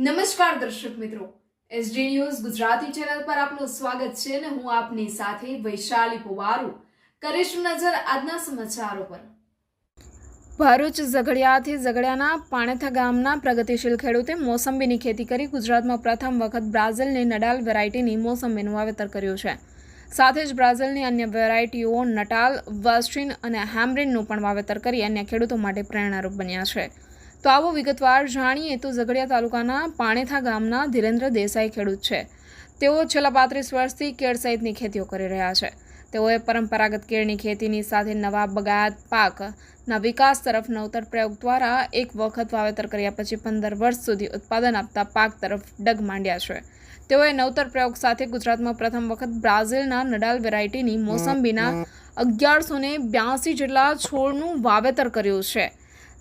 નમસ્કાર દર્શક મિત્રો, એસડી ન્યૂઝ ગુજરાતી ચેનલ પર આપનું સ્વાગત છે અને હું આપની સાથે વૈશાલી પોવારુ કરીશું નજર આજના સમાચારો પર। ભરૂચ ઝઘડિયાથી ઝઘડિયાના પાણેથા ગામના પ્રગતિશીલ ખેડૂતે મોસંબીની ખેતી કરી ગુજરાતમાં પ્રથમ વખત બ્રાઝિલની નડાલ વેરાયટીની મોસંબીનું વાવેતર કર્યું છે। સાથે જ બ્રાઝિલની અન્ય વેરાયટીઓ નટાલ, વેસ્ટિન અને હેમ્બ્રિનનું પણ વાવેતર કરી અન્ય ખેડૂતો માટે પ્રેરણારૂપ બન્યા છે। તો આવો વિગતવાર જાણીએ તો ઝઘડિયા તાલુકાના પાણેથા ગામના ધીરેન્દ્ર દેસાઈ ખેડૂત છે। તેઓ છેલ્લા 35 વર્ષથી કેળ સહિતની ખેતીઓ કરી રહ્યા છે। તેઓએ પરંપરાગત કેળની ખેતીની સાથે નવા બગાયત પાકના વિકાસ તરફ નવતર પ્રયોગ દ્વારા એક વખત વાવેતર કર્યા પછી 15 વર્ષ સુધી ઉત્પાદન આપતા પાક તરફ ડગ માંડ્યા છે। તેઓએ નવતર પ્રયોગ સાથે ગુજરાતમાં પ્રથમ વખત બ્રાઝિલના નડાલ વેરાયટીની મોસંબીના 1182 જેટલા છોડનું વાવેતર કર્યું છે।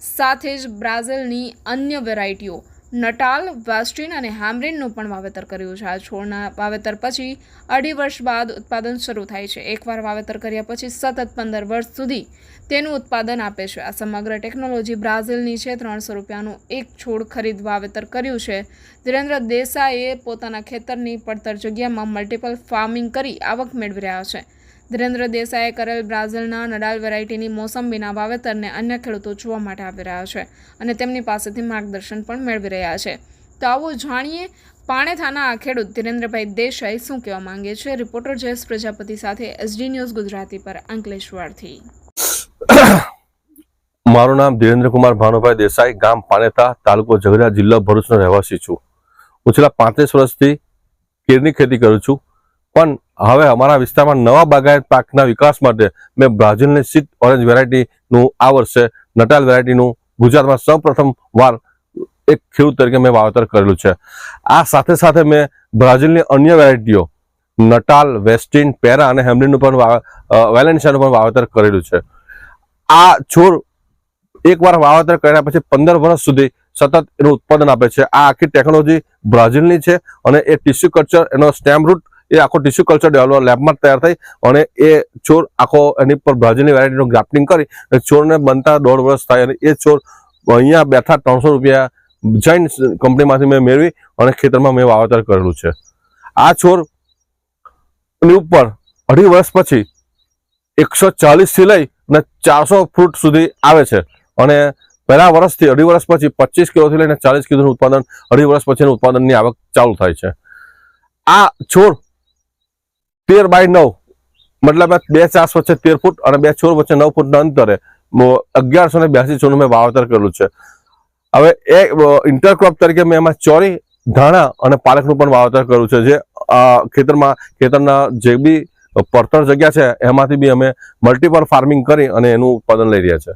સાથે જ બ્રાઝિલની અન્ય વેરાયટીઓ નટાલ, વેસ્ટિન અને હેમ્બ્રિનનું પણ વાવેતર કર્યું છે। આ છોડના વાવેતર પછી 2.5 વર્ષ બાદ ઉત્પાદન શરૂ થાય છે। એકવાર વાવેતર કર્યા પછી સતત 15 વર્ષ સુધી તેનું ઉત્પાદન આપે છે। આ સમગ્ર ટેકનોલોજી બ્રાઝિલની છે। 300 રૂપિયાનું એક છોડ ખરીદ વાવેતર કર્યું છે। ધીરેન્દ્ર દેસાઈએ પોતાના ખેતરની પડતર જગ્યામાં મલ્ટિપલ ફાર્મિંગ કરી આવક મેળવી રહ્યા છે। ધીરેન્દ્ર દેસાઈએ કરેલ બ્રાઝિલના નડાલ વેરાયટીની મોસંબીના વાવેતરને અન્ય ખેડૂતો જોવા માટે આવી રહ્યા છે અને તેમની પાસેથી માર્ગદર્શન પણ મેળવી રહ્યા છે। તો આવો જાણીએ પાણેથાના આ ખેડૂત ધીરેન્દ્રભાઈ દેસાઈ શું કહેવા માંગે છે। રિપોર્ટર જયેશ પ્રજાપતિ સાથે એસડી ન્યૂઝ ગુજરાતી પર અંકલેશ્વરથી। મારું નામ ધીરેન્દ્ર કુમાર ભાનુભાઈ દેસાઈ, ગામ પાણેથા, તાલુકો ઝઘડિયા, જિલ્લો ભરૂચનો રહેવાસી છું। હું છેલ્લા 35 વર્ષથી કેળની ખેતી કરું છું, પણ હવે અમારા વિસ્તારમાં નવા બાગાયત પાકના વિકાસ માટે મેં બ્રાઝિલની સ્વીટ ઓરેન્જ વેરાયટીનું આ વર્ષે નટાલ વેરાયટીનું ગુજરાતમાં સૌપ્રથમ વાર એક ખેડૂત તરીકે મેં વાવેતર કરેલું છે। આ સાથે સાથે મેં બ્રાઝિલની અન્ય વેરાયટીઓ નટાલ, વેસ્ટિન, પેરા અને હેમ્બ્રિનનું પણ વેલેન્સિયાનું પણ વાવેતર કરેલું છે। આ છોડ એકવાર વાવેતર કર્યા પછી 15 વર્ષ સુધી સતત એનું ઉત્પાદન આપે છે। આ આખી ટેકનોલોજી બ્રાઝિલની છે અને એ ટિશ્યુ કલ્ચર, એનો સ્ટેમ રૂટ એ આખો ટિશ્યુ કલ્ચર ડેવલપ લેબમાં તૈયાર થઈ અને એ છોડ આખો એની પર બ્રાઝિલની વેરાયટીનું ગ્રાફ્ટિંગ કરી છોડને બનતા 1.5 વર્ષ થાય અને એ છોડ અહીંયા બેઠા 300 રૂપિયા જૈન કંપનીમાંથી મેં મેળવી અને ખેતરમાં મેં વાવેતર કરેલું છે। આ છોડની ઉપર 2.5 વર્ષ પછી 140 થી લઈ અને 400 ફૂટ સુધી આવે છે અને પહેલા વર્ષથી 2.5 વર્ષ પછી 25 કિલોથી લઈને 40 કિલોનું ઉત્પાદન 2.5 વર્ષ પછીનું ઉત્પાદનની આવક ચાલુ થાય છે। આ છોડ 13x9 મતલબ 2 ચાસ વચ્ચે 13 ફૂટ અને 2 છોડ વચ્ચે 9 ફૂટના અંતરે 1182 છોડનું મેં વાવેતર કરેલું છે। હવે એ ઇન્ટરક્રોપ તરીકે મેં એમાં ચોરી, ધાણા અને પાલકનું પણ વાવેતર કર્યું છે, જે ખેતરના જે બી પડતર જગ્યા છે એમાંથી બી અમે મલ્ટિપલ ફાર્મિંગ કરી અને એનું ઉત્પાદન લઈ રહ્યા છે।